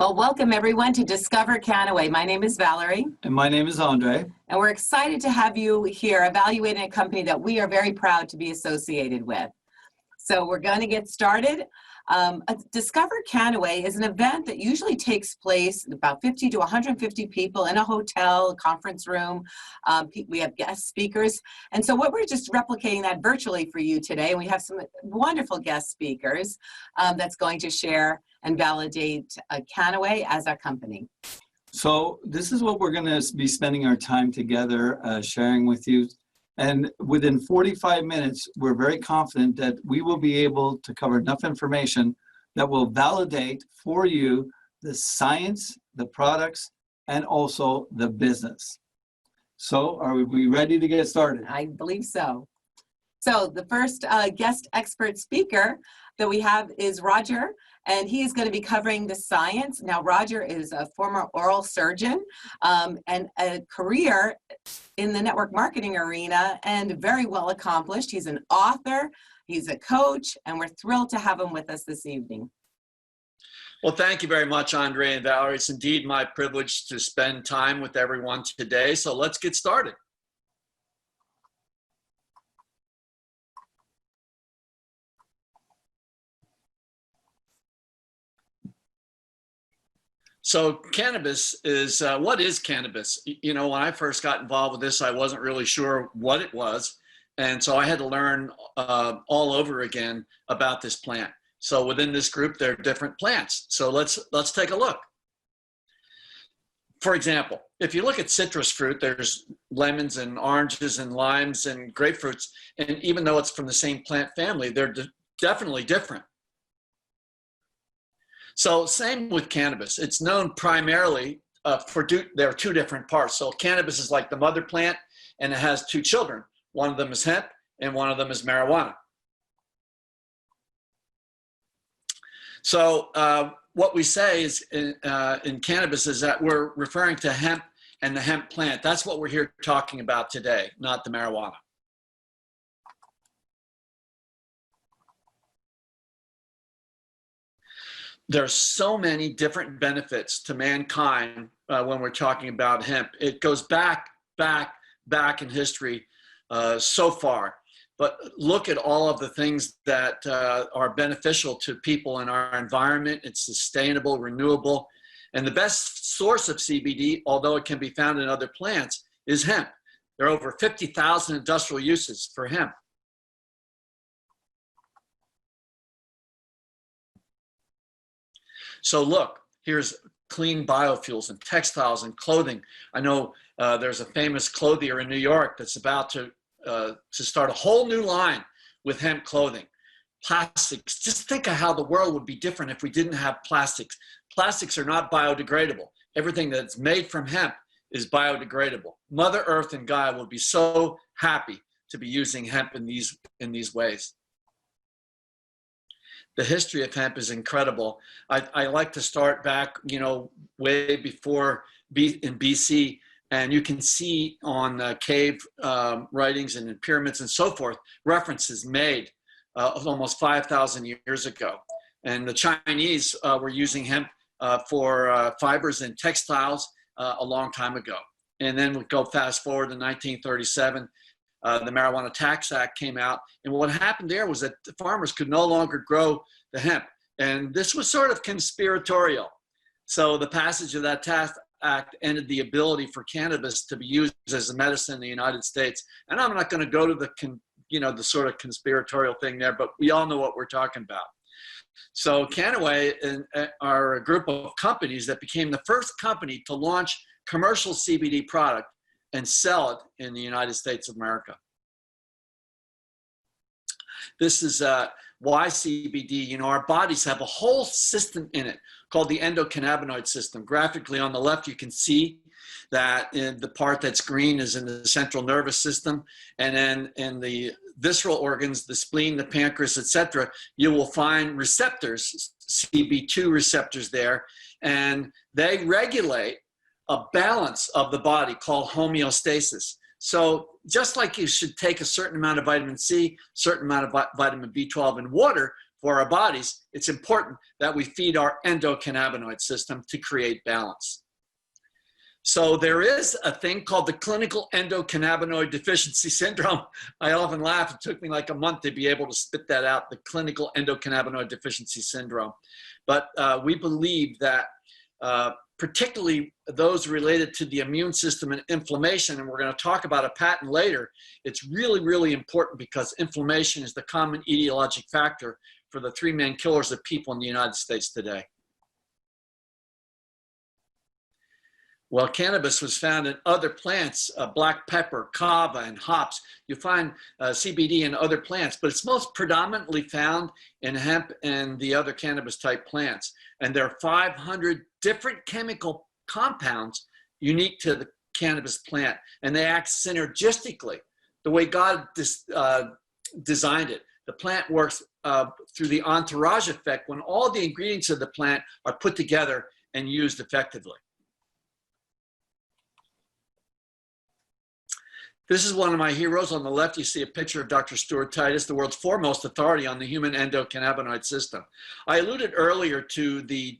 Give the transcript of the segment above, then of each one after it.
Well, welcome everyone to Discover Kannaway. My name is Valerie. And my name is Andre. And we're excited to have you here evaluating a company that we are very proud to be associated with. So we're going to get started. Discover Kannaway is an event that usually takes place about 50 to 150 people in a hotel, conference room. We have guest speakers. And so what we're just replicating that virtually for you today. And we have some wonderful guest speakers that's going to share and validate Kannaway as our company. So this is what we're going to be spending our time together sharing with you. And within 45 minutes, we're very confident that we will be able to cover enough information that will validate for you the science, the products, and also the business. So are we ready to get started? I believe so. So the first guest expert speaker that we have is Roger, and he is going to be covering the science. Now, Roger is a former oral surgeon and a career in the network marketing arena and very well accomplished. He's an author, he's a coach, and we're thrilled to have him with us this evening. Well, thank you very much, Andre and Valerie. It's indeed my privilege to spend time with everyone today. So let's get started. So cannabis is, what is cannabis? You know, when I first got involved with this, I wasn't really sure what it was. And so I had to learn all over again about this plant. So within this group, there are different plants. So let's take a look. For example, if you look at citrus fruit, there's lemons and oranges and limes and grapefruits. And even though it's from the same plant family, they're definitely different. So same with cannabis. It's known primarily there are two different parts. So cannabis is like the mother plant, and it has two children. One of them is hemp, and one of them is marijuana. So what we say is in cannabis is that we're referring to hemp and the hemp plant. That's what we're here talking about today, not the marijuana. There's so many different benefits to mankind when we're talking about hemp. It goes back in history so far. But look at all of the things that are beneficial to people in our environment. It's sustainable, renewable. And the best source of CBD, although it can be found in other plants, is hemp. There are over 50,000 industrial uses for hemp. So look, here's clean biofuels and textiles and clothing. I know there's a famous clothier in New York that's about to start a whole new line with hemp clothing. Plastics, just think of how the world would be different if we didn't have plastics. Plastics are not biodegradable. Everything that's made from hemp is biodegradable. Mother Earth and Gaia will be so happy to be using hemp in these ways. The history of hemp is incredible. I like to start back, way before in BC, and you can see on cave writings and in pyramids and so forth, references made of almost 5,000 years ago. And the Chinese were using hemp for fibers and textiles a long time ago. And then we go fast forward to 1937. The Marijuana Tax Act came out, and what happened there was that the farmers could no longer grow the hemp, and this was sort of conspiratorial. So the passage of that Tax Act ended the ability for cannabis to be used as a medicine in the United States. And I'm not going to go to the sort of conspiratorial thing there, but we all know what we're talking about. So Kannaway are a group of companies that became the first company to launch commercial CBD product and sell it in the United States of America. This is why CBD, our bodies have a whole system in it called the endocannabinoid system. Graphically on the left, you can see that the part that's green is in the central nervous system. And then in the visceral organs, the spleen, the pancreas, etc., you will find receptors, CB2 receptors there, and they regulate a balance of the body called homeostasis. So just like you should take a certain amount of vitamin C, certain amount of vitamin B12 and water for our bodies, it's important that we feed our endocannabinoid system to create balance. So there is a thing called the clinical endocannabinoid deficiency syndrome. I often laugh. It took me like a month to be able to spit that out, the clinical endocannabinoid deficiency syndrome. But we believe that particularly those related to the immune system and inflammation, and we're going to talk about a patent later, it's really, really important because inflammation is the common etiologic factor for the 3 main killers of people in the United States today. Well, cannabis was found in other plants, black pepper, kava, and hops. You find CBD in other plants, but it's most predominantly found in hemp and the other cannabis type plants. And there are 500 different chemical compounds unique to the cannabis plant, and they act synergistically the way God designed it. The plant works through the entourage effect when all the ingredients of the plant are put together and used effectively. This is one of my heroes. On the left, you see a picture of Dr. Stuart Titus, the world's foremost authority on the human endocannabinoid system. I alluded earlier to the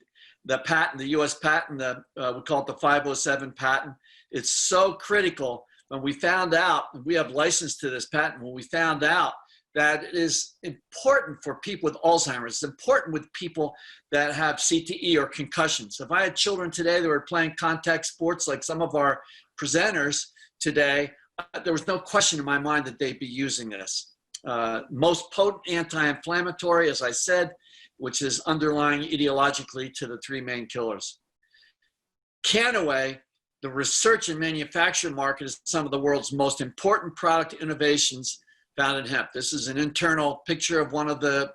patent, the US patent, we call it the 507 patent. It's so critical. When we found out, we have license to this patent, when we found out that it is important for people with Alzheimer's, it's important with people that have CTE or concussions. If I had children today that were playing contact sports like some of our presenters today, there was no question in my mind that they'd be using this. Most potent anti-inflammatory, as I said, which is underlying ideologically to the 3 main killers. Kannaway, the research and manufacture market, is some of the world's most important product innovations found in hemp. This is an internal picture of one of the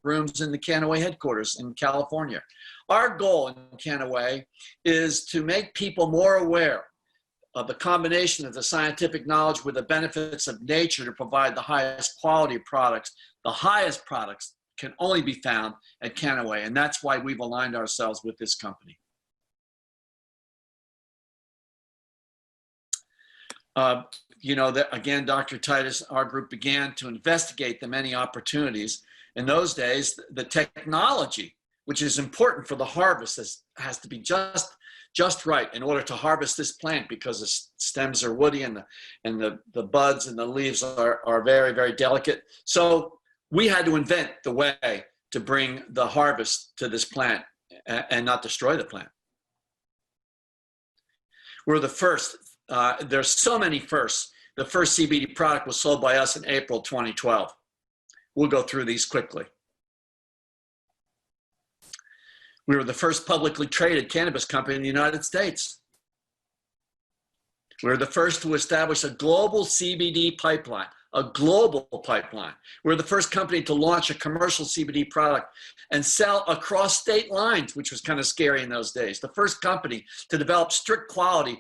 rooms in the Kannaway headquarters in California. Our goal in Kannaway is to make people more aware of the combination of the scientific knowledge with the benefits of nature to provide the highest quality products. The highest products can only be found at Kannaway, and that's why we've aligned ourselves with this company. You know, that again, Dr. Titus, our group began to investigate the many opportunities. In those days, the technology, which is important for the harvest, has to be just right in order to harvest this plant, because the stems are woody and the buds and the leaves are very, very delicate. So we had to invent the way to bring the harvest to this plant and not destroy the plant. We're the first. There's so many firsts. The first CBD product was sold by us in April 2012. We'll go through these quickly. We were the first publicly traded cannabis company in the United States. We were the first to establish a global CBD pipeline, a global pipeline. We were the first company to launch a commercial CBD product and sell across state lines, which was kind of scary in those days. The first company to develop strict quality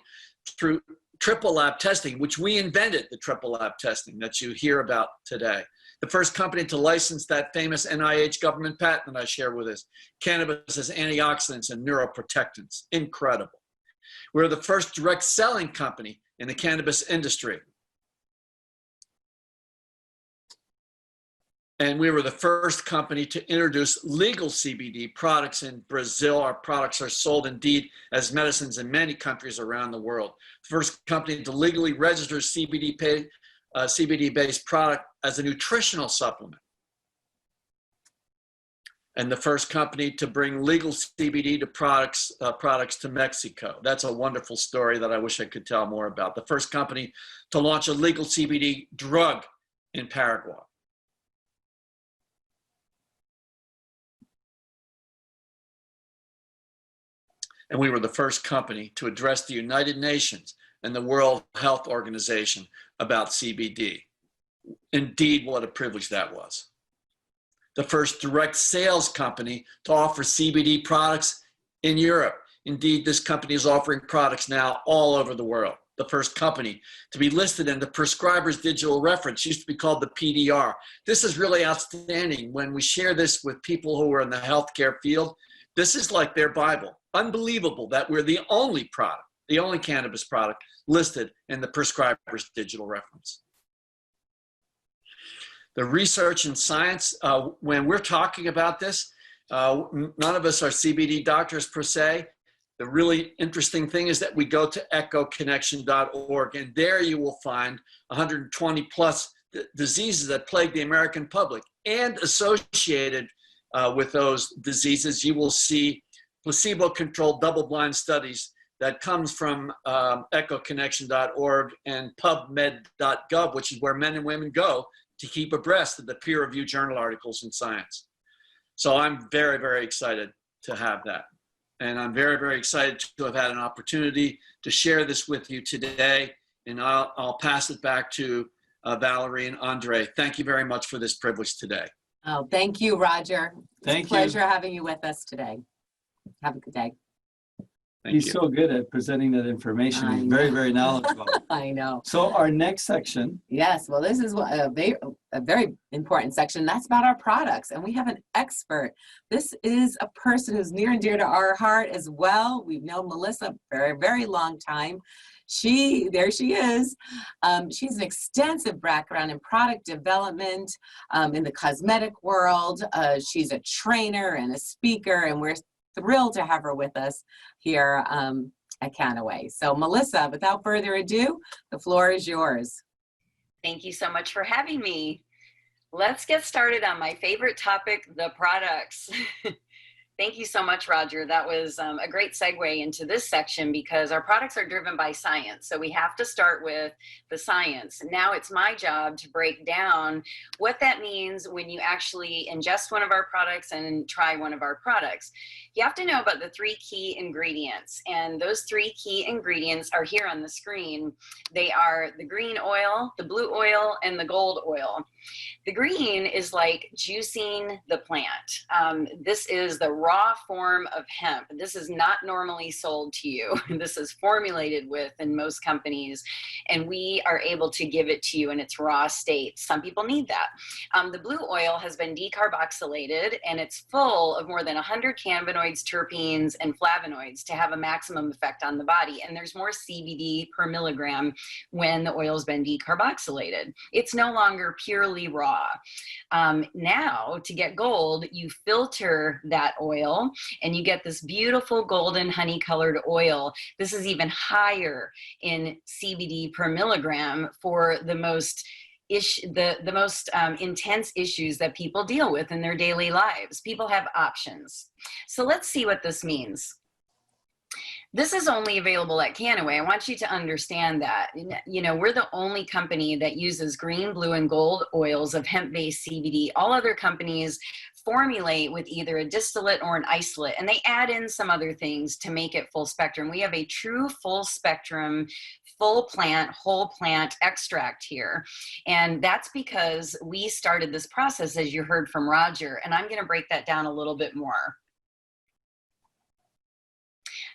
through triple lab testing, which we invented, the triple lab testing that you hear about today. The first company to license that famous NIH government patent that I shared with us. Cannabis as antioxidants and neuroprotectants. Incredible. We're the first direct selling company in the cannabis industry. And we were the first company to introduce legal CBD products in Brazil. Our products are sold indeed as medicines in many countries around the world. First company to legally register CBD-based product as a nutritional supplement. And the first company to bring legal CBD to products to Mexico. That's a wonderful story that I wish I could tell more about. The first company to launch a legal CBD drug in Paraguay. And we were the first company to address the United Nations and the World Health Organization about CBD. Indeed, what a privilege that was. The first direct sales company to offer CBD products in Europe. Indeed, this company is offering products now all over the world. The first company to be listed in the Prescriber's Digital Reference, used to be called the PDR. This is really outstanding. When we share this with people who are in the healthcare field, this is like their Bible. Unbelievable that we're the only product, the only cannabis product listed in the Prescriber's Digital Reference. the research and science. When we're talking about this, none of us are CBD doctors per se. The really interesting thing is that we go to echoconnection.org, and there you will find 120 plus diseases that plague the American public. And associated with those diseases, you will see placebo-controlled double-blind studies that comes from echoconnection.org and pubmed.gov, which is where men and women go to keep abreast of the peer-reviewed journal articles in science. So I'm very, very excited to have that. And I'm very, very excited to have had an opportunity to share this with you today. And I'll pass it back to Valerie and Andre. Thank you very much for this privilege today. Oh, thank you, Roger. Thank It's a pleasure having you with us today. Have a good day. He's so good at presenting that information. He's very, very knowledgeable. I know. So our next section. Yes, well, this is a very important section. That's about our products, and we have an expert. This is a person who's near and dear to our heart as well. We've known Melissa for a very long time. There she is. She has an extensive background in product development in the cosmetic world. She's a trainer and a speaker, and we're thrilled to have her with us here at Kannaway. So Melissa, without further ado, the floor is yours. Thank you so much for having me. Let's get started on my favorite topic, the products. Thank you so much, Roger. That was a great segue into this section because our products are driven by science. So we have to start with the science. Now it's my job to break down what that means when you actually ingest one of our products and try one of our products. You have to know about the 3 key ingredients. And those 3 key ingredients are here on the screen. They are the green oil, the blue oil, and the gold oil. The green is like juicing the plant. This is the raw form of hemp. This is not normally sold to you. This is formulated with in most companies, and we are able to give it to you in its raw state. Some people need that. The blue oil has been decarboxylated, and it's full of more than 100 cannabinoids, terpenes, and flavonoids to have a maximum effect on the body. And there's more CBD per milligram when the oil's been decarboxylated. It's no longer purely raw. Now, to get gold, you filter that oil and you get this beautiful golden honey colored oil. This is even higher in CBD per milligram for the most intense issues that people deal with in their daily lives. People have options. So let's see what this means. This is only available at Kannaway. I want you to understand that. You know, we're the only company that uses green, blue, and gold oils of hemp-based CBD. All other companies formulate with either a distillate or an isolate, and they add in some other things to make it full spectrum. We have a true full spectrum, full plant, whole plant extract here. And that's because we started this process, as you heard from Roger, and I'm gonna break that down a little bit more.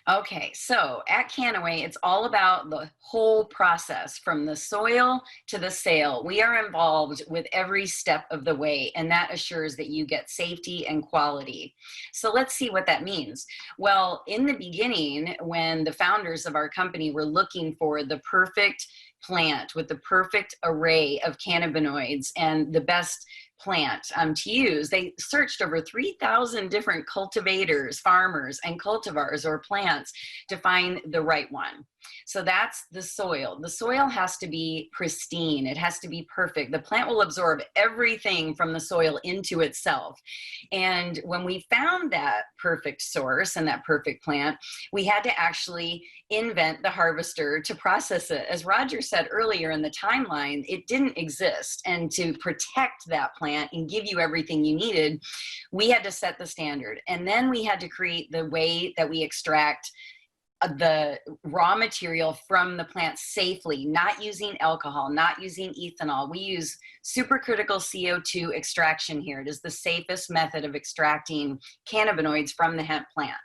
Okay, so at Kannaway, it's all about the whole process from the soil to the sale. We are involved with every step of the way, and that assures that you get safety and quality. So let's see what that means. Well, in the beginning, when the founders of our company were looking for the perfect plant with the perfect array of cannabinoids and the best plant to use, they searched over 3,000 different cultivators, farmers, and cultivars or plants to find the right one. So that's the soil. The soil has to be pristine. It has to be perfect. The plant will absorb everything from the soil into itself. And when we found that perfect source and that perfect plant, we had to actually invent the harvester to process it. As Roger said earlier in the timeline, it didn't exist. And to protect that plant and give you everything you needed, we had to set the standard. And then we had to create the way that we extract the raw material from the plant safely, not using alcohol, not using ethanol. We use supercritical CO2 extraction here. It is the safest method of extracting cannabinoids from the hemp plant.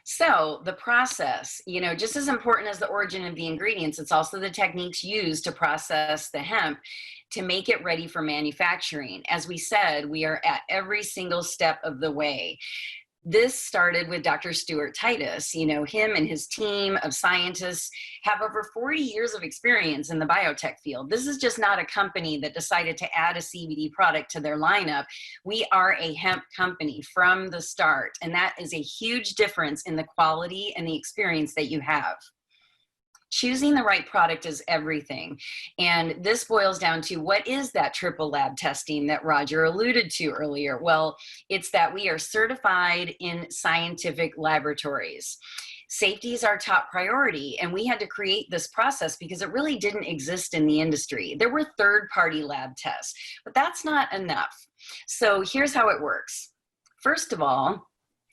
So the process, you know, just as important as the origin of the ingredients, it's also the techniques used to process the hemp to make it ready for manufacturing. As we said, we are at every single step of the way. This started with Dr. Stuart Titus. You know, him and his team of scientists have over 40 years of experience in the biotech field. This is just not a company that decided to add a CBD product to their lineup. We are a hemp company from the start, and that is a huge difference in the quality and the experience that you have. Choosing the right product is everything. And this boils down to, what is that triple lab testing that Roger alluded to earlier? Well, it's that we are certified in scientific laboratories. Safety is our top priority, and we had to create this process because it really didn't exist in the industry. There were third-party lab tests, but that's not enough. So here's how it works. First of all,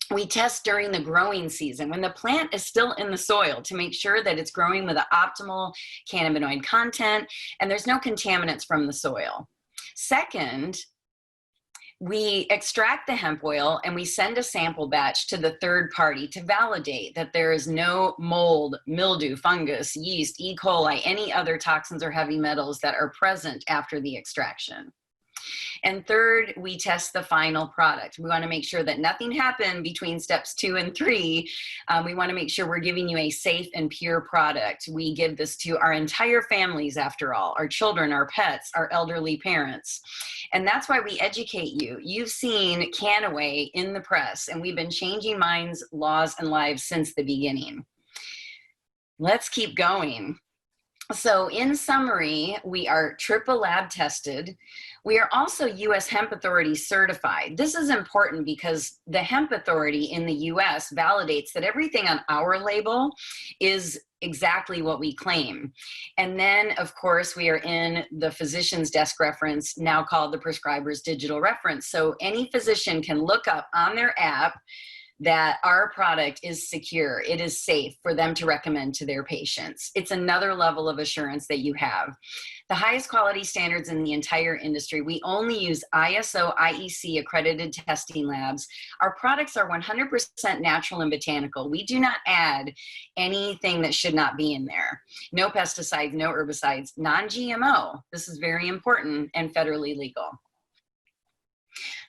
we test during the growing season when the plant is still in the soil to make sure that it's growing with the optimal cannabinoid content and there's no contaminants from the soil. Second, we extract the hemp oil and we send a sample batch to the third party to validate that there is no mold, mildew, fungus, yeast, E. coli, any other toxins or heavy metals that are present after the extraction. And third, we test the final product. We want to make sure that nothing happened between steps 2 and 3. We want to make sure we're giving you a safe and pure product. We give this to our entire families, after all, our children, our pets, our elderly parents. And that's why we educate you. You've seen Kannaway in the press, and we've been changing minds, laws, and lives since the beginning. Let's keep going. So in summary, we are triple lab tested. We are also U.S. Hemp Authority certified. This is important because the Hemp Authority in the U.S. validates that everything on our label is exactly what we claim. And then, of course, we are in the physician's desk reference, now called the prescriber's digital reference. So any physician can look up on their app that our product is secure, it is safe for them to recommend to their patients. It's another level of assurance that you have. The highest quality standards in the entire industry. We only use ISO, IEC accredited testing labs. Our products are 100% natural and botanical. We do not add anything that should not be in there. No pesticides, no herbicides, non-GMO. This is very important and federally legal.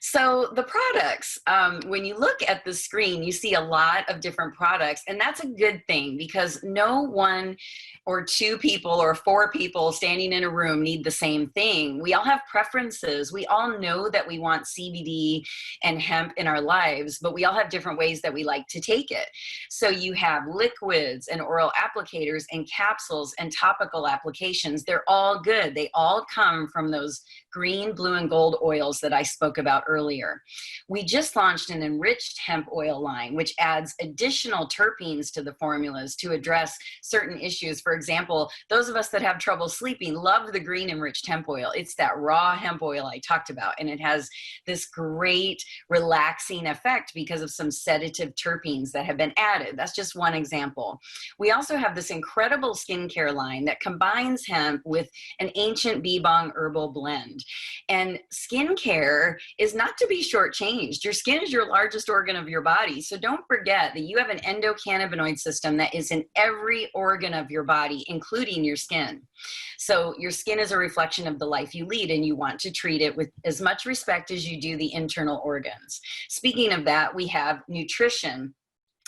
So the products, when you look at the screen, you see a lot of different products, and that's a good thing because no one or two people or four people standing in a room need the same thing. We all have preferences. We all know that we want CBD and hemp in our lives, but we all have different ways that we like to take it. So you have liquids and oral applicators and capsules and topical applications. They're all good. They all come from those green, blue, and gold oils that I spoke about earlier. We just launched an enriched hemp oil line, which adds additional terpenes to the formulas to address certain issues. For example, those of us that have trouble sleeping love the green enriched hemp oil. It's that raw hemp oil I talked about, and it has this great relaxing effect because of some sedative terpenes that have been added. That's just one example. We also have this incredible skincare line that combines hemp with an ancient bee bong herbal blend. And skincare is not to be shortchanged. Your skin is your largest organ of your body. So don't forget that you have an endocannabinoid system that is in every organ of your body, including your skin. So your skin is a reflection of the life you lead, and you want to treat it with as much respect as you do the internal organs. Speaking of that, we have nutrition.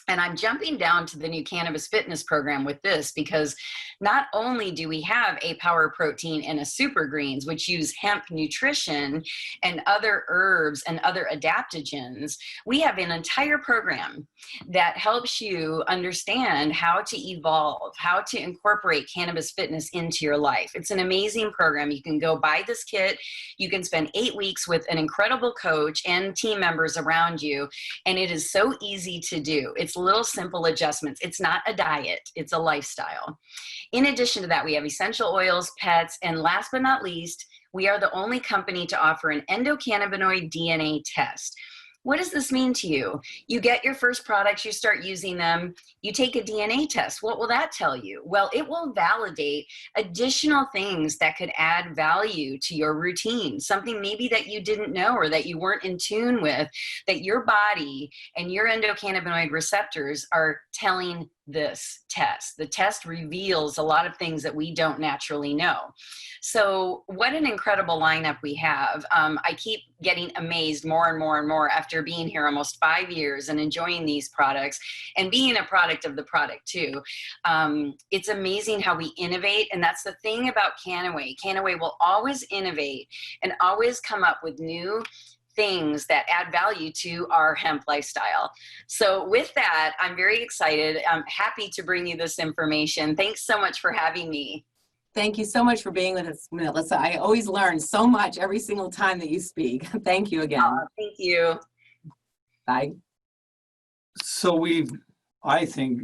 And I'm jumping down to the new Cannabis Fitness program with this because not only do we have a power protein and a super greens, which use hemp nutrition and other herbs and other adaptogens, we have an entire program that helps you understand how to evolve, how to incorporate cannabis fitness into your life. It's an amazing program. You can go buy this kit. You can spend 8 weeks with an incredible coach and team members around you. And it is so easy to do. It's little simple adjustments. It's not a diet, it's a lifestyle. In addition to that, we have essential oils, pets, and last but not least, we are the only company to offer an endocannabinoid DNA test. What does this mean to you? You get your first products, you start using them, you take a DNA test. What will that tell you? Well, it will validate additional things that could add value to your routine, something maybe that you didn't know or that you weren't in tune with, that your body and your endocannabinoid receptors are telling this test. The test reveals a lot of things that we don't naturally know. So what an incredible lineup we have. I keep getting amazed more and more and more after being here almost 5 years and enjoying these products and being a product of the product too. It's amazing how we innovate, and that's the thing about Kannaway. Kannaway will always innovate and always come up with new things that add value to our hemp lifestyle. So with that, I'm very excited. I'm happy to bring you this information. Thanks so much for having me. Thank you so much for being with us, Melissa. I always learn so much every single time that you speak. Thank you again. Thank you. Bye. So I think,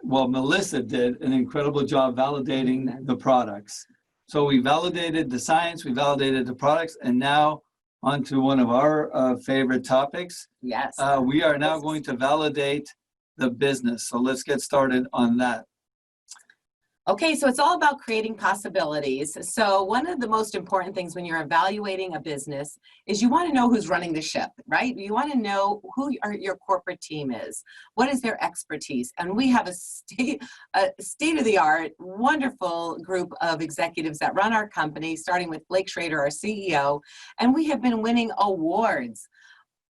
Melissa did an incredible job validating the products. So we validated the science, we validated the products, and now on to one of our favorite topics. Yes. We are now going to validate the business. So let's get started on that. Okay, so it's all about creating possibilities. So one of the most important things when you're evaluating a business is you want to know who's running the ship, right? You want to know who your corporate team is. What is their expertise? And we have a state-of-the-art, wonderful group of executives that run our company, starting with Blake Schrader, our CEO, and we have been winning awards.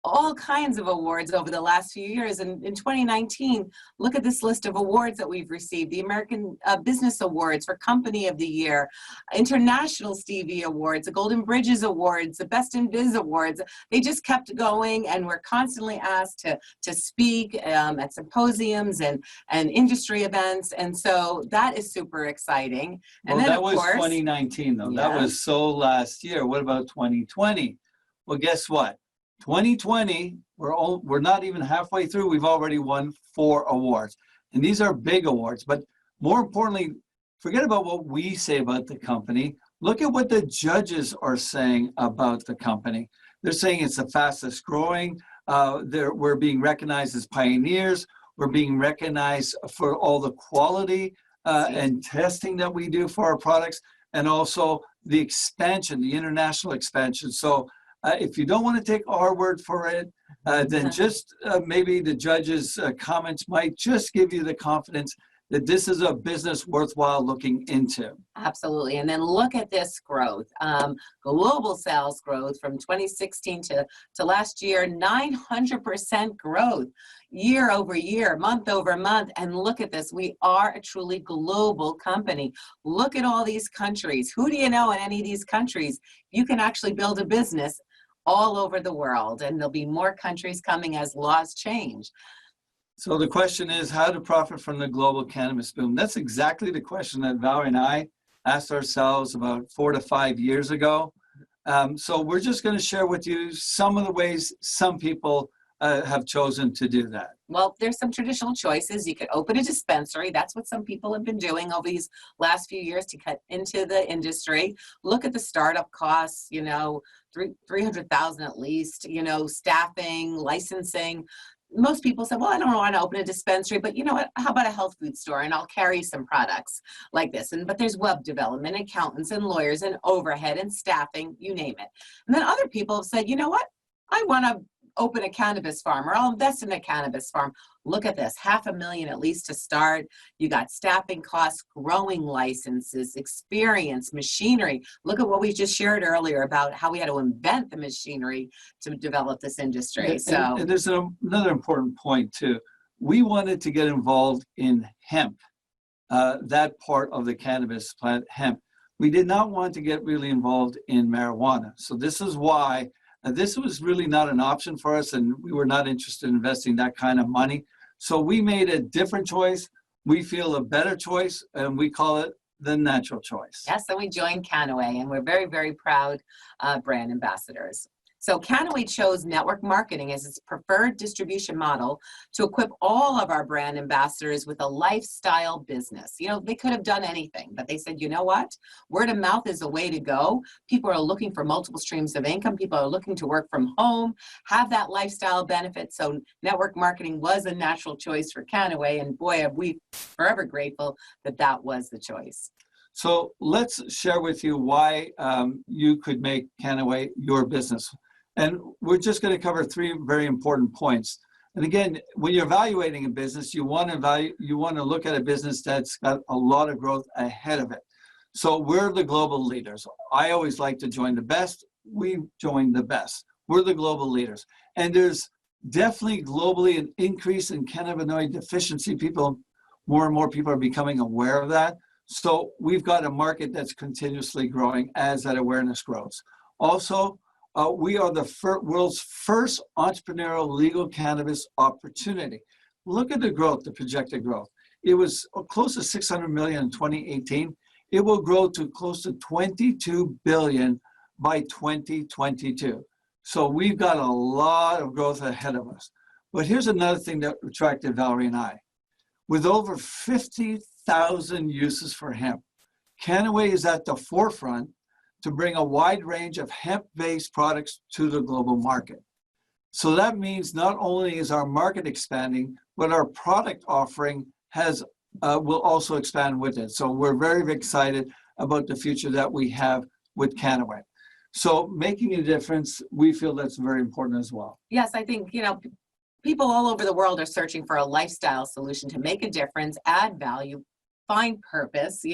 All kinds of awards over the last few years. And in 2019, look at this list of awards that we've received. The American Business Awards for Company of the Year, International Stevie Awards, the Golden Bridges Awards, the Best in Biz Awards. They just kept going, and we're constantly asked to speak at symposiums and industry events. And so that is super exciting. And Well, then, that was of course, 2019, though. Yeah. That was so last year. What about 2020? Well, guess what? 2020, we're not even halfway through. We've already won 4 awards. And these are big awards. But more importantly, forget about what we say about the company. Look at what the judges are saying about the company. They're saying it's the fastest growing. We're being recognized as pioneers. We're being recognized for all the quality and testing that we do for our products, and also the expansion, the international expansion. So if you don't want to take our word for it, then just maybe the judges' comments might just give you the confidence that this is a business worthwhile looking into. Absolutely. And then look at this growth. Global sales growth from 2016 to last year, 900% growth year over year, month over month. And look at this. We are a truly global company. Look at all these countries. Who do you know in any of these countries? You can actually build a business all over the world, and there'll be more countries coming as laws change. So the question is how to profit from the global cannabis boom. That's exactly the question that Valerie and I asked ourselves about 4 to 5 years ago. So we're just going to share with you some of the ways some people have chosen to do that. Well, there's some traditional choices. You could open a dispensary. That's what some people have been doing over these last few years to cut into the industry. Look at the startup costs, you know, $300,000 at least, you know, staffing, licensing. Most people say, well, I don't want to open a dispensary, but you know what, how about a health food store, and I'll carry some products like this. But there's web development, accountants and lawyers and overhead and staffing, you name it. And then other people have said, you know what, I want to open a cannabis farm, or I'll invest in a cannabis farm. Look at this, $500,000 at least to start. You got staffing costs, growing licenses, experience, machinery. Look at what we just shared earlier about how we had to invent the machinery to develop this industry. And there's another important point too. We wanted to get involved in hemp, that part of the cannabis plant, hemp. We did not want to get really involved in marijuana. So this is why this was really not an option for us, and we were not interested in investing that kind of money. So we made a different choice. We feel a better choice, and we call it the natural choice. Yes, so we joined Kannaway, and we're very, very proud brand ambassadors. So Kannaway chose network marketing as its preferred distribution model to equip all of our brand ambassadors with a lifestyle business. You know, they could have done anything, but they said, you know what? Word of mouth is a way to go. People are looking for multiple streams of income. People are looking to work from home, have that lifestyle benefit. So network marketing was a natural choice for Kannaway, and boy, are we forever grateful that that was the choice. So let's share with you why you could make Kannaway your business. And we're just going to cover 3 very important points. And again, when you're evaluating a business, you want to look at a business that's got a lot of growth ahead of it. So we're the global leaders. I always like to join the best. We join the best. We're the global leaders. And there's definitely globally an increase in cannabinoid deficiency. More and more people are becoming aware of that. So we've got a market that's continuously growing as that awareness grows. Also, we are the world's first entrepreneurial legal cannabis opportunity. Look at the growth, the projected growth. It was close to 600 million in 2018. It will grow to close to 22 billion by 2022. So we've got a lot of growth ahead of us. But here's another thing that attracted Valerie and I. With over 50,000 uses for hemp, Kannaway is at the forefront to bring a wide range of hemp-based products to the global market. So that means not only is our market expanding, but our product offering will also expand with it. So we're very excited about the future that we have with Kannaway. So making a difference, we feel that's very important as well. Yes, I think, people all over the world are searching for a lifestyle solution to make a difference, add value, find purpose,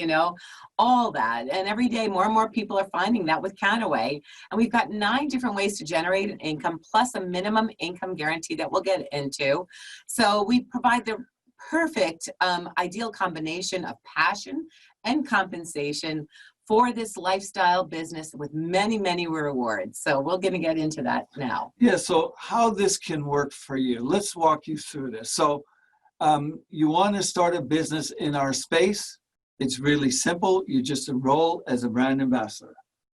all that. And every day, more and more people are finding that with Kannaway. And we've got 9 different ways to generate an income, plus a minimum income guarantee that we'll get into. So we provide the perfect, ideal combination of passion and compensation for this lifestyle business with many, many rewards. So we're going to get into that now. Yeah, so how this can work for you. Let's walk you through this. So you want to start a business in our space. It's really simple. You just enroll as a brand ambassador.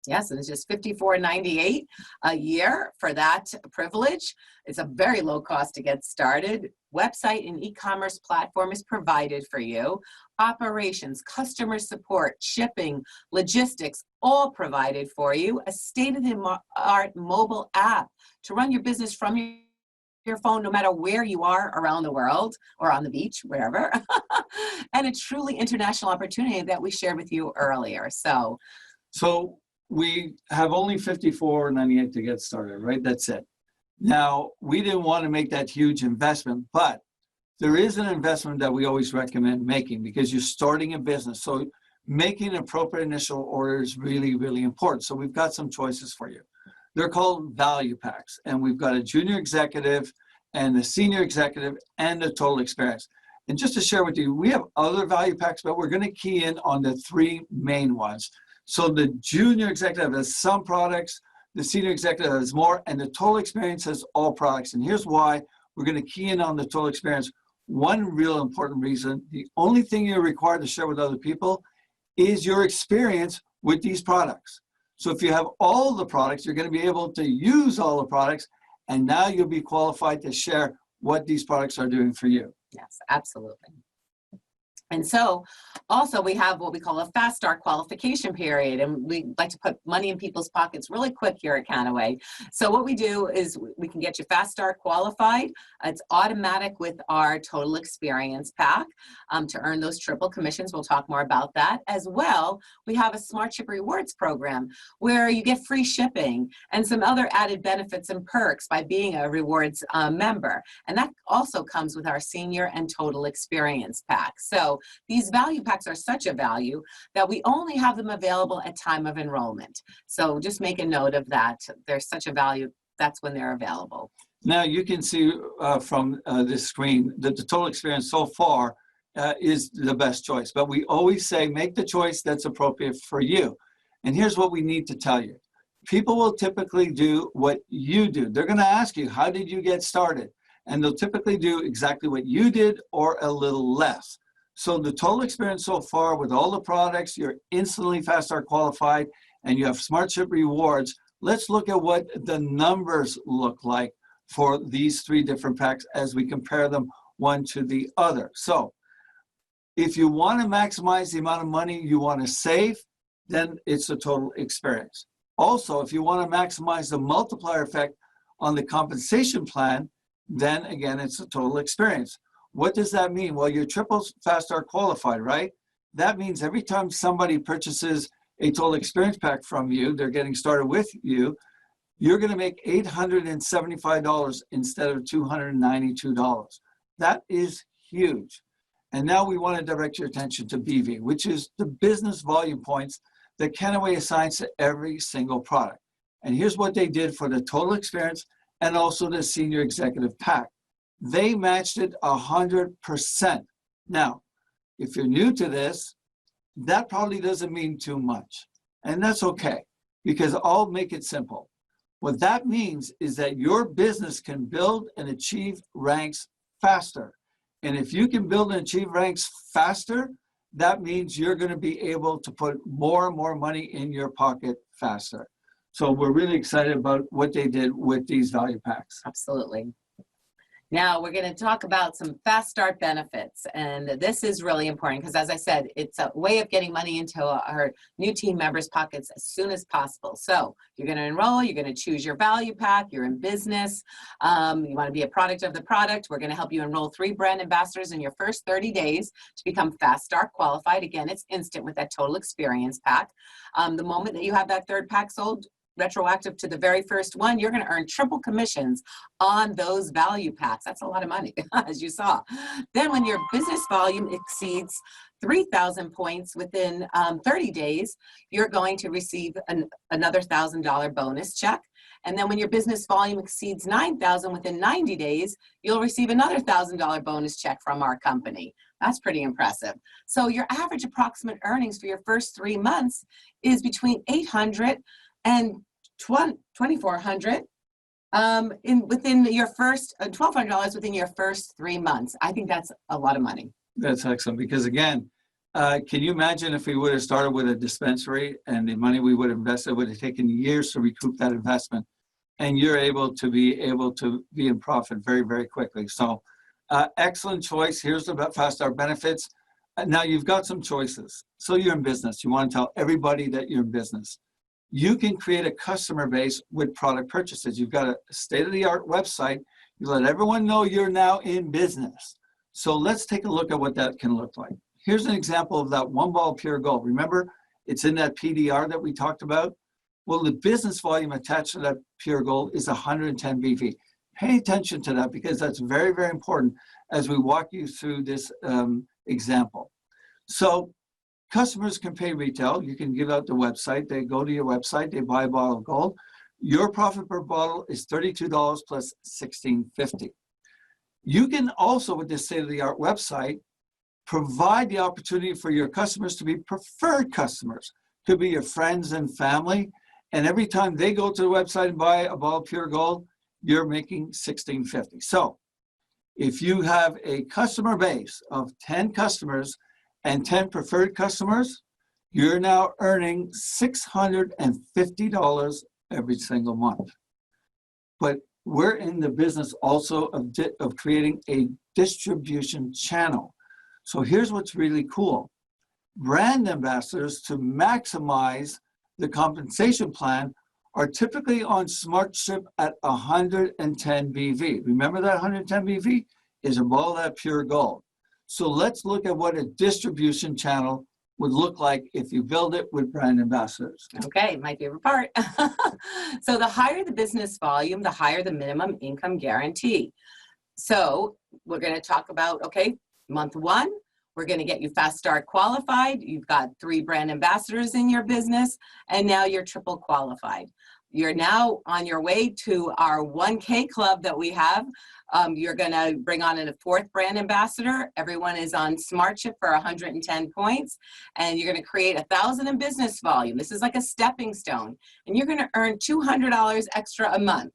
Yes, and it's just $54.98 a year for that privilege. It's a very low cost to get started. Website and e-commerce platform is provided for you. Operations, customer support, shipping, logistics, all provided for you. A state-of-the-art mobile app to run your business from your phone, no matter where you are around the world or on the beach, wherever. And a truly international opportunity that we shared with you earlier. So we have only $54.98 to get started, right? That's it. Now, we didn't want to make that huge investment, but there is an investment that we always recommend making because you're starting a business. So making appropriate initial order is really, really important. So we've got some choices for you. They're called value packs, and we've got a junior executive and a senior executive and a total experience. And just to share with you, we have other value packs, but we're going to key in on the 3 main ones. So the junior executive has some products, the senior executive has more, and the total experience has all products. And here's why we're going to key in on the total experience. One real important reason, the only thing you're required to share with other people is your experience with these products. So if you have all the products, you're going to be able to use all the products, and now you'll be qualified to share what these products are doing for you. yes, absolutely. And so also we have what we call a fast start qualification period, and we like to put money in people's pockets really quick here at Kannaway. So what we do is we can get you fast start qualified. It's automatic with our total experience pack to earn those triple commissions. We'll talk more about that. As well, we have a Smart Ship Rewards program where you get free shipping and some other added benefits and perks by being a rewards member. And that also comes with our senior and total experience pack. So these value packs are such a value that we only have them available at time of enrollment. So just make a note of that. There's such a value, that's when they're available. Now you can see from this screen that the total experience so far is the best choice. But we always say make the choice that's appropriate for you. And here's what we need to tell you. People will typically do what you do. They're going to ask you, how did you get started? And they'll typically do exactly what you did or a little less. So the total experience so far with all the products, you're instantly fast start qualified and you have Smart Ship Rewards. Let's look at what the numbers look like for these 3 different packs as we compare them one to the other. So if you want to maximize the amount of money you want to save, then it's a total experience. Also, if you want to maximize the multiplier effect on the compensation plan, then again, it's a total experience. What does that mean? Well, you're triple fast start qualified, right? That means every time somebody purchases a total experience pack from you, they're getting started with you, you're going to make $875 instead of $292. That is huge. And now we want to direct your attention to BV, which is the business volume points that Kannaway assigns to every single product. And here's what they did for the total experience and also the senior executive pack. They matched it 100%. Now, if you're new to this, that probably doesn't mean too much. And that's okay, because I'll make it simple. What that means is that your business can build and achieve ranks faster. And if you can build and achieve ranks faster, that means you're going to be able to put more and more money in your pocket faster. So we're really excited about what they did with these value packs. Absolutely. Now we're going to talk about some fast start benefits. And this is really important because, as I said, it's a way of getting money into our new team members' pockets as soon as possible. So you're going to enroll, you're going to choose your value pack, you're in business, you want to be a product of the product. We're going to help you enroll 3 brand ambassadors in your first 30 days to become fast start qualified. Again, it's instant with that total experience pack. The moment that you have that 3rd pack sold, retroactive to the very first one, you're going to earn triple commissions on those value packs. That's a lot of money, as you saw. Then when your business volume exceeds 3,000 points within 30 days, you're going to receive another $1,000 bonus check. And then when your business volume exceeds 9,000 within 90 days, you'll receive another $1,000 bonus check from our company. That's pretty impressive. So your average approximate earnings for your first 3 months is between $800 and $2,400 within your first $1,200 within your first 3 months. I think that's a lot of money. That's excellent, because again, can you imagine if we would have started with a dispensary and the money we would have invested would have taken years to recoup that investment, and you're able to be in profit very, very quickly. So excellent choice. Here's the fast start benefits. Now you've got some choices. So you're in business. You want to tell everybody that you're in business. You can create a customer base with product purchases. You've got a state-of-the-art website. You let everyone know you're now in business. So let's take a look at what that can look like. Here's an example of that 1 ball pure gold. Remember, it's in that PDR that we talked about? Well, the business volume attached to that pure gold is 110 BV. Pay attention to that, because that's very, very important as we walk you through this example. So customers can pay retail. You can give out the website. They go to your website. They buy a bottle of gold. Your profit per bottle is $32 plus $16.50. You can also, with this state-of-the-art website, provide the opportunity for your customers to be preferred customers. Could be your friends and family. And every time they go to the website and buy a bottle of pure gold, you're making $16.50. So if you have a customer base of 10 customers and 10 preferred customers, you're now earning $650 every single month. But we're in the business also of creating a distribution channel. So here's what's really cool. Brand ambassadors, to maximize the compensation plan, are typically on Smart Ship at 110 BV. Remember that 110 BV is above all that pure gold. So let's look at what a distribution channel would look like if you build it with brand ambassadors. Okay, my favorite part. So the higher the business volume, the higher the minimum income guarantee. So we're going to talk about, okay, month 1, we're going to get you fast start qualified. You've got 3 brand ambassadors in your business, and now you're triple qualified. You're now on your way to our 1K club that we have. You're going to bring on a 4th brand ambassador. Everyone is on Smart Ship for 110 points, and you're going to create 1,000 in business volume. This is like a stepping stone, and you're going to earn $200 extra a month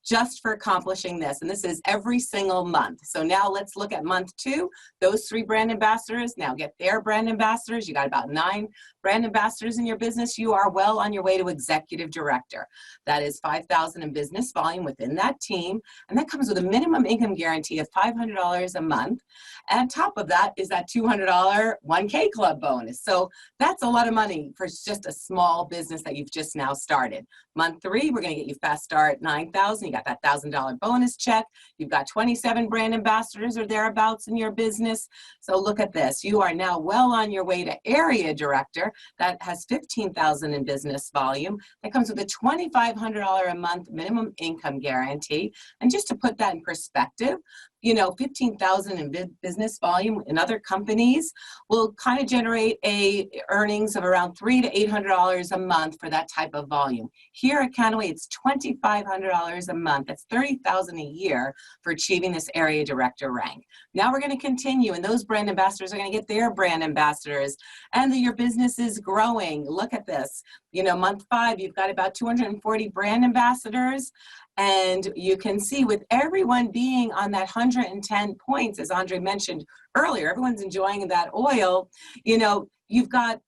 just for accomplishing this. And this is every single month. So now let's look at month 2. Those 3 brand ambassadors now get their brand ambassadors. You got about 9 brand ambassadors in your business. You are well on your way to executive director. That is 5,000 in business volume within that team. And that comes with a minimum income guarantee of $500 a month. And on top of that is that $200 1K club bonus. So that's a lot of money for just a small business that you've just now started. Month 3, we're going to get you fast start 9,000. You got that $1,000 bonus check. You've got 27 brand ambassadors or thereabouts in your business. So look at this. You are now well on your way to area director. That has 15,000 in business volume. That comes with a $2,500 a month minimum income guarantee. And just to put that in perspective, you know, 15,000 in business volume in other companies will kind of generate a earnings of around $300 to $800 a month for that type of volume. Here at Kannaway, it's $2,500 a month. That's $30,000 a year for achieving this area director rank. Now we're going to continue, and those brand ambassadors are going to get their brand ambassadors, and your business is growing. Look at this. You know, month 5, you've got about 240 brand ambassadors. And you can see with everyone being on that 110 points, as Andre mentioned earlier, everyone's enjoying that oil. You know, you've got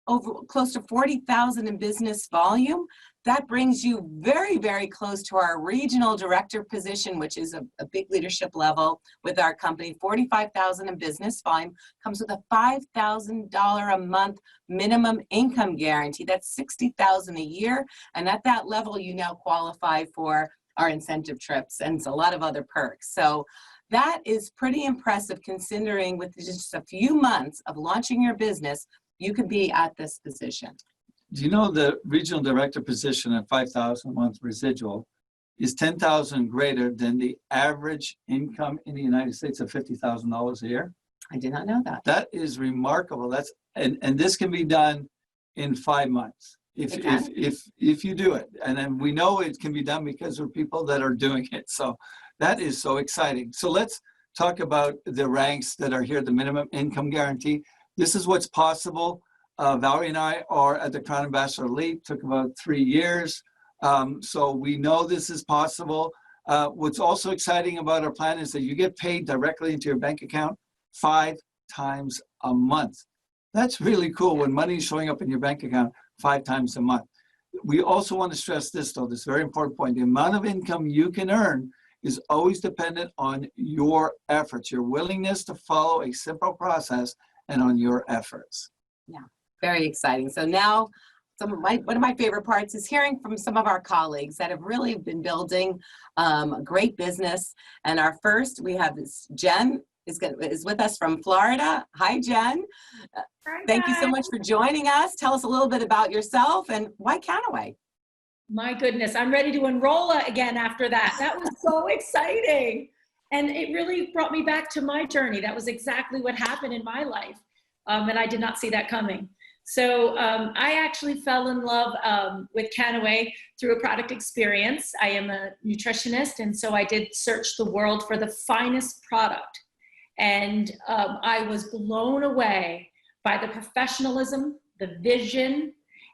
over close to 40,000 in business volume. That brings you very, very close to our regional director position, which is a big leadership level with our company. 45,000 in business volume comes with a $5,000 a month minimum income guarantee. That's $60,000 a year. And at that level, you now qualify for our incentive trips and a lot of other perks. So that is pretty impressive considering with just a few months of launching your business, you could be at this position. Do you know the regional director position at 5,000 a month residual is 10,000 greater than the average income in the United States of $50,000 a year? I did not know that. That is remarkable. That's and this can be done in 5 months if you do it. And then we know it can be done because of people that are doing it. So that is so exciting. So let's talk about the ranks that are here, the minimum income guarantee. This is what's possible. Valerie and I are at the Crown Ambassador Elite, took about 3 years. So we know this is possible. What's also exciting about our plan is that you get paid directly into your bank account 5 times a month. That's really cool when money is showing up in your bank account 5 times a month. We also want to stress this though, this very important point. The amount of income you can earn is always dependent on your efforts, your willingness to follow a simple process and on your efforts. Yeah, very exciting. So now one of my favorite parts is hearing from some of our colleagues that have really been building a great business. And our first, we have this Jen is with us from Florida. Hi, Jen. Hi, thank you so much for joining us. Tell us a little bit about yourself and why Kannaway. My goodness, I'm ready to enroll again after that. That was so exciting. And it really brought me back to my journey. That was exactly what happened in my life. And I did not see that coming. So I actually fell in love with Kannaway through a product experience. I am a nutritionist, and so I did search the world for the finest product. And I was blown away by the professionalism, the vision,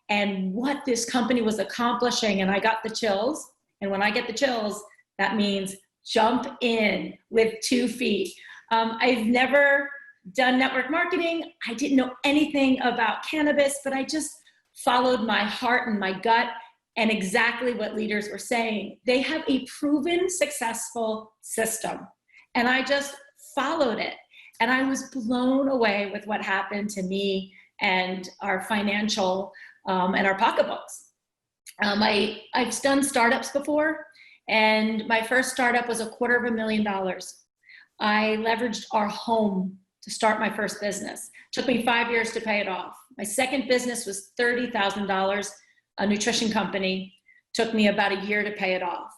and what this company was accomplishing. And I got the chills. And when I get the chills, that means jump in with 2 feet. I've never done network marketing. I didn't know anything about cannabis, but I just followed my heart and my gut and exactly what leaders were saying. They have a proven successful system. And I just followed it. And I was blown away with what happened to me and our financial and our pocketbooks. I've done startups before, and my first startup was $250,000. I leveraged our home to start my first business. It took me 5 years to pay it off. My second business was $30,000, a nutrition company. Took me about a year to pay it off.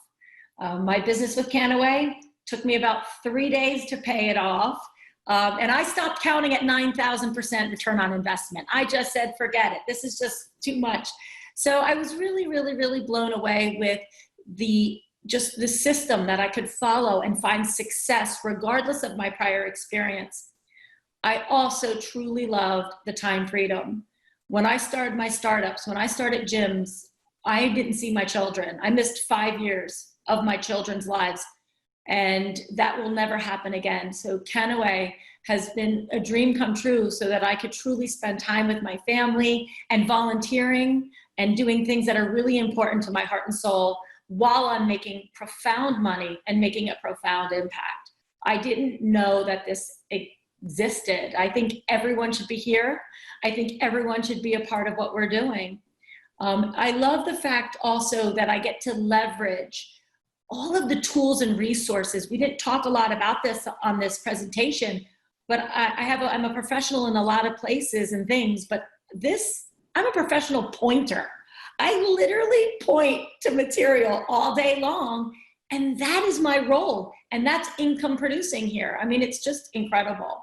My business with Kannaway took me about 3 days to pay it off. And I stopped counting at 9,000% return on investment. I just said, forget it. This is just too much. So I was really, really, really blown away with the system that I could follow and find success regardless of my prior experience. I also truly loved the time freedom. When I started my startups, when I started gyms, I didn't see my children. I missed 5 years of my children's lives, and that will never happen again. So Kannaway has been a dream come true so that I could truly spend time with my family and volunteering and doing things that are really important to my heart and soul while I'm making profound money and making a profound impact. I didn't know that this existed. I think everyone should be here. I think everyone should be a part of what we're doing. I love the fact also that I get to leverage all of the tools and resources. We didn't talk a lot about this on this presentation, but I'm a professional in a lot of places and things, but I'm a professional pointer. I literally point to material all day long, and that is my role, and that's income producing here. I mean, it's just incredible.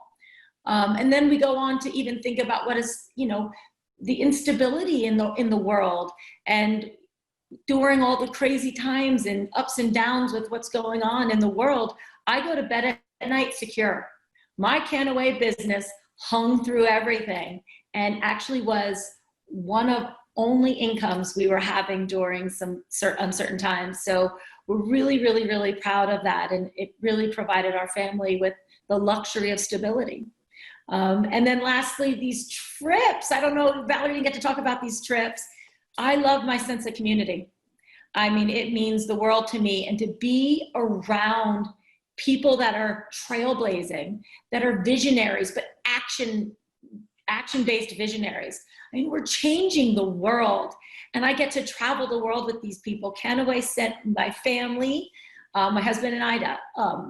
And then we go on to even think about what is, the instability in the world, and during all the crazy times and ups and downs with what's going on in the world, I go to bed at night secure. My Kannaway business hung through everything and actually was one of only incomes we were having during some uncertain times. So we're really, really, really proud of that. And it really provided our family with the luxury of stability. And then lastly, these trips. I don't know, Valerie, you get to talk about these trips. I love my sense of community. I mean, it means the world to me, and to be around people that are trailblazing, that are visionaries, but action-based visionaries. I mean, we're changing the world, and I get to travel the world with these people. Kannaway sent my family, my husband and I, to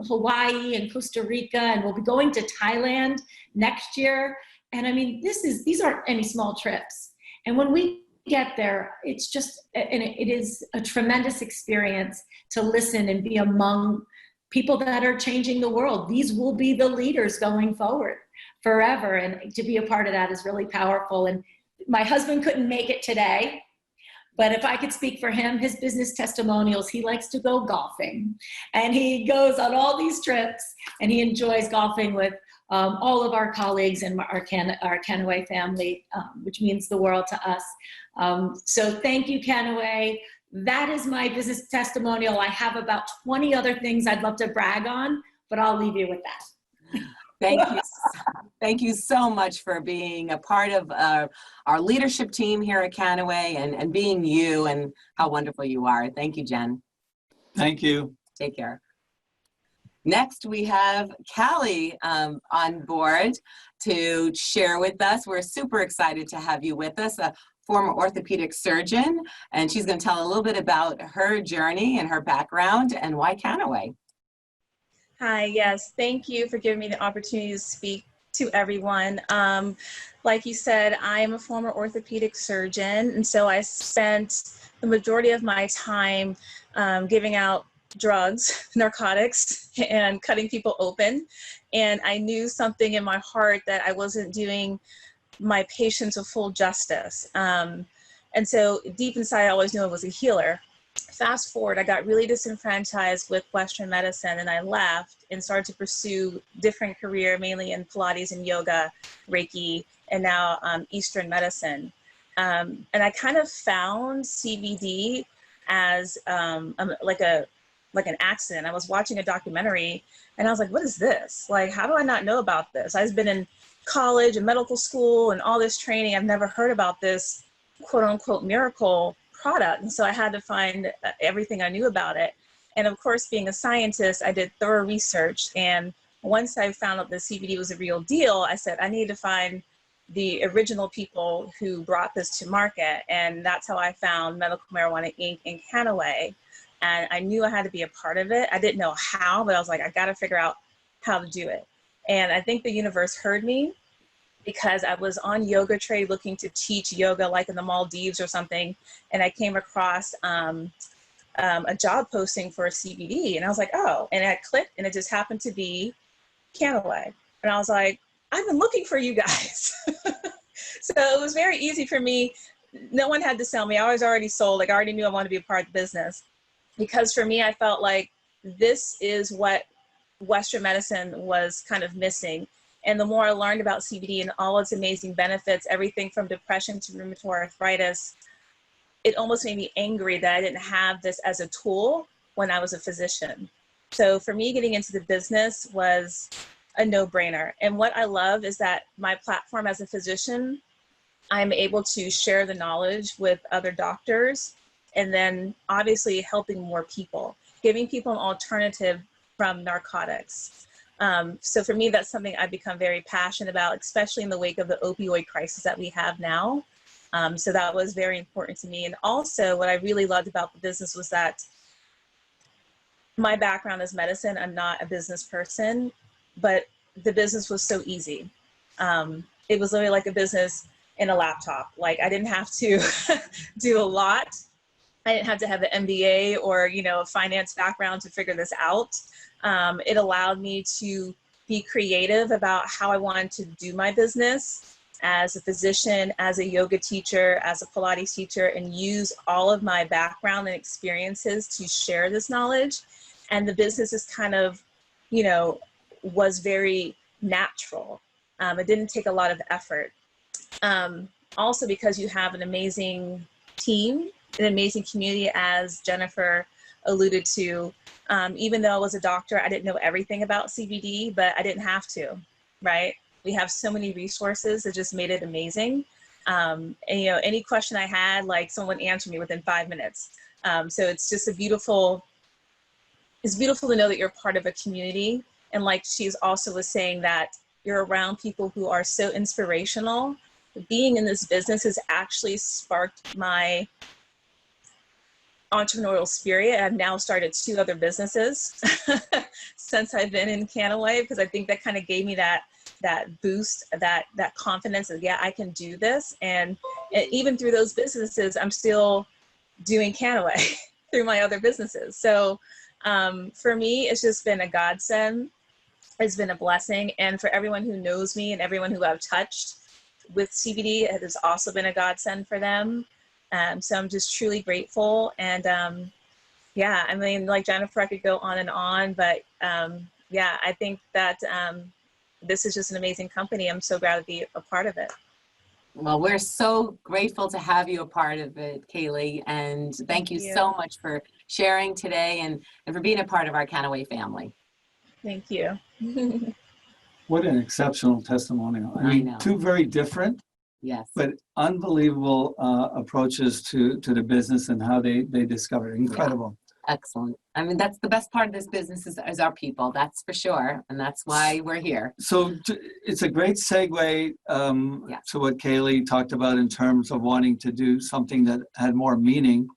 Hawaii and Costa Rica, and we'll be going to Thailand next year. And I mean, these aren't any small trips. And when we get there, it is a tremendous experience to listen and be among people that are changing the world. These will be the leaders going forward forever, and to be a part of that is really powerful. And my husband couldn't make it today, but if I could speak for him, his business testimonials, he likes to go golfing, and he goes on all these trips, and he enjoys golfing with all of our colleagues and our Kannaway family, which means the world to us. So thank you, Kannaway. That is my business testimonial. I have about 20 other things I'd love to brag on, but I'll leave you with that. Thank you. Thank you so much for being a part of our leadership team here at Kannaway, and being you, and how wonderful you are. Thank you, Jen. Thank you. Take care. Next, we have Callie on board to share with us. We're super excited to have you with us, a former orthopedic surgeon, and she's going to tell a little bit about her journey and her background and why Kannaway. Hi, yes, thank you for giving me the opportunity to speak to everyone. Like you said, I am a former orthopedic surgeon, and so I spent the majority of my time giving out drugs, narcotics, and cutting people open. And I knew something in my heart that I wasn't doing my patients a full justice. And so deep inside, I always knew I was a healer. Fast forward, I got really disenfranchised with Western medicine, and I left and started to pursue different career, mainly in Pilates and yoga, Reiki, and now Eastern medicine. And I kind of found CBD as like an accident. I was watching a documentary, and I was like, what is this? Like, how do I not know about this? I've been in college and medical school and all this training. I've never heard about this quote unquote miracle product. And so I had to find everything I knew about it. And of course, being a scientist, I did thorough research. And once I found out the CBD was a real deal, I said, I need to find the original people who brought this to market. And that's how I found Medical Marijuana Inc. and Kannaway. And I knew I had to be a part of it. I didn't know how, but I was like, I got to figure out how to do it. And I think the universe heard me, because I was on Yoga Trade looking to teach yoga like in the Maldives or something. And I came across a job posting for a CBD. And I was like, oh, and I clicked, and it just happened to be Kannaway. And I was like, I've been looking for you guys. So it was very easy for me. No one had to sell me. I was already sold. Like, I already knew I wanted to be a part of the business. Because for me, I felt like this is what Western medicine was kind of missing. And the more I learned about CBD and all its amazing benefits, everything from depression to rheumatoid arthritis, it almost made me angry that I didn't have this as a tool when I was a physician. So for me, getting into the business was a no-brainer. And what I love is that my platform as a physician, I'm able to share the knowledge with other doctors, and then obviously helping more people, giving people an alternative from narcotics. So for me, that's something I've become very passionate about, especially in the wake of the opioid crisis that we have now. So that was very important to me. And also what I really loved about the business was that my background is medicine. I'm not a business person, but the business was so easy. It was literally like a business in a laptop. Like I didn't have to do a lot. I didn't have to have an MBA or, you know, a finance background to figure this out. It allowed me to be creative about how I wanted to do my business as a physician, as a yoga teacher, as a Pilates teacher, and use all of my background and experiences to share this knowledge. And the business is kind of, you know, was very natural. It didn't take a lot of effort. Also because you have an amazing team, an amazing community, as Jennifer alluded to. Even though I was a doctor, I didn't know everything about CBD, but I didn't have to, right? We have so many resources that just made it amazing. And, you know, any question I had, like someone answered me within 5 minutes. So it's just it's beautiful to know that you're part of a community. And like she's also was saying, that you're around people who are so inspirational. Being in this business has actually sparked my entrepreneurial spirit. I've now started 2 other businesses since I've been in Kannaway, because I think that kind of gave me that boost, that confidence that, yeah, I can do this. And even through those businesses, I'm still doing Kannaway through my other businesses. So for me, it's just been a godsend. It's been a blessing. And for everyone who knows me and everyone who I've touched with CBD, it has also been a godsend for them. So I'm just truly grateful. And yeah, I mean, like Jennifer, I could go on, but yeah, I think that this is just an amazing company. I'm so glad to be a part of it. Well, we're so grateful to have you a part of it, Kaylee, and thank you so much for sharing today and for being a part of our Kannaway family. Thank you. What an exceptional testimonial. I mean, know. 2 very different, Yes. but unbelievable approaches to the business and how they discovered it. Incredible. Excellent. I mean, that's the best part of this business is our people, that's for sure. And that's why we're here. So it's a great segue to what Kaylee talked about in terms of wanting to do something that had more meaning.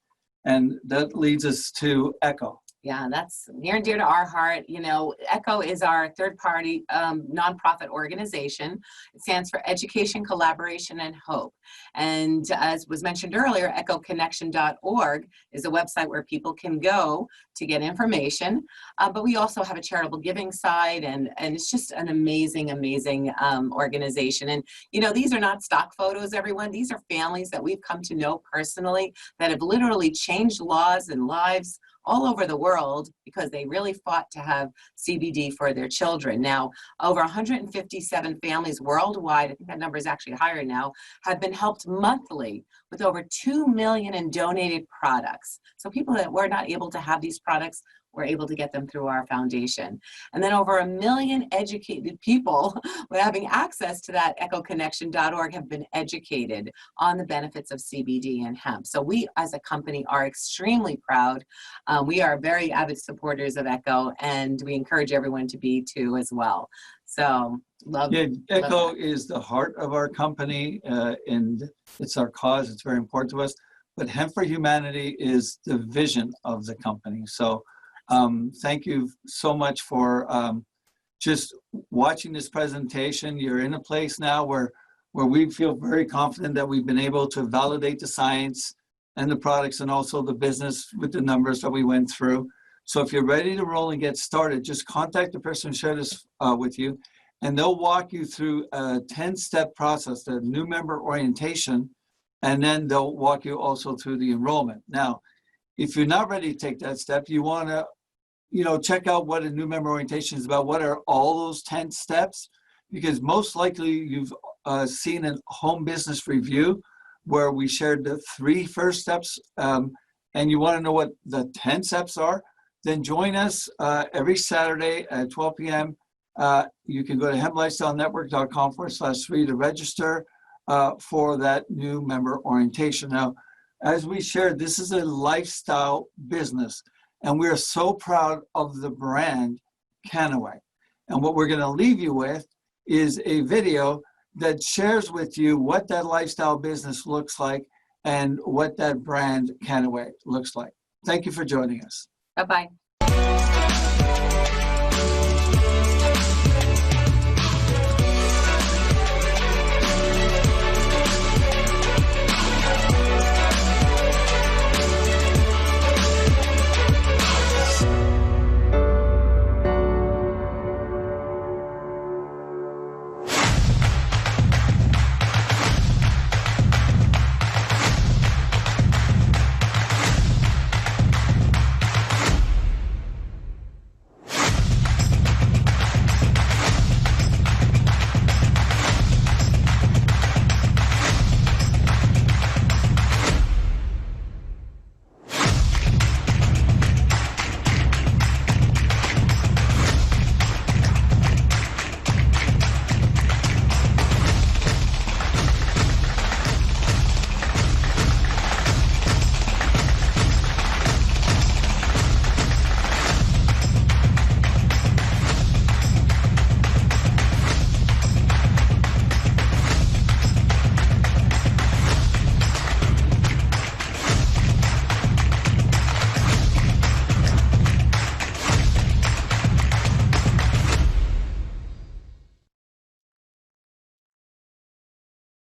And that leads us to ECHO. Yeah, that's near and dear to our heart. You know, ECHO is our third-party nonprofit organization. It stands for Education, Collaboration, and Hope. And as was mentioned earlier, echoconnection.org is a website where people can go to get information. But we also have a charitable giving side, and it's just an amazing, amazing organization. And, you know, these are not stock photos, everyone. These are families that we've come to know personally that have literally changed laws and lives all over the world because they really fought to have CBD for their children. Now, over 157 families worldwide, I think that number is actually higher now, have been helped monthly with over 2 million in donated products. So people that were not able to have these products were able to get them through our foundation. And then over 1 million educated people having access to that echoconnection.org have been educated on the benefits of CBD and hemp. So we as a company are extremely proud. We are very avid supporters of ECHO, and we encourage everyone to be too as well. So ECHO is the heart of our company, and it's our cause. It's very important to us. But Hemp for Humanity is the vision of the company. So thank you so much for just watching this presentation. You're in a place now where we feel very confident that we've been able to validate the science and the products and also the business with the numbers that we went through. So if you're ready to roll and get started, just contact the person who shared this with you, and they'll walk you through a 10-step process, the new member orientation, and then they'll walk you also through the enrollment. Now, if you're not ready to take that step, you want to check out what a new member orientation is about. What are all those 10 steps? Because most likely you've seen a home business review where we shared the 3 first steps, and you want to know what the 10 steps are, then join us every Saturday at 12 p.m. You can go to hemplifestylenetwork.com/free to register for that new member orientation. Now, as we shared, this is a lifestyle business, and we're so proud of the brand Kannaway. And what we're going to leave you with is a video that shares with you what that lifestyle business looks like and what that brand Kannaway looks like. Thank you for joining us. Bye-bye.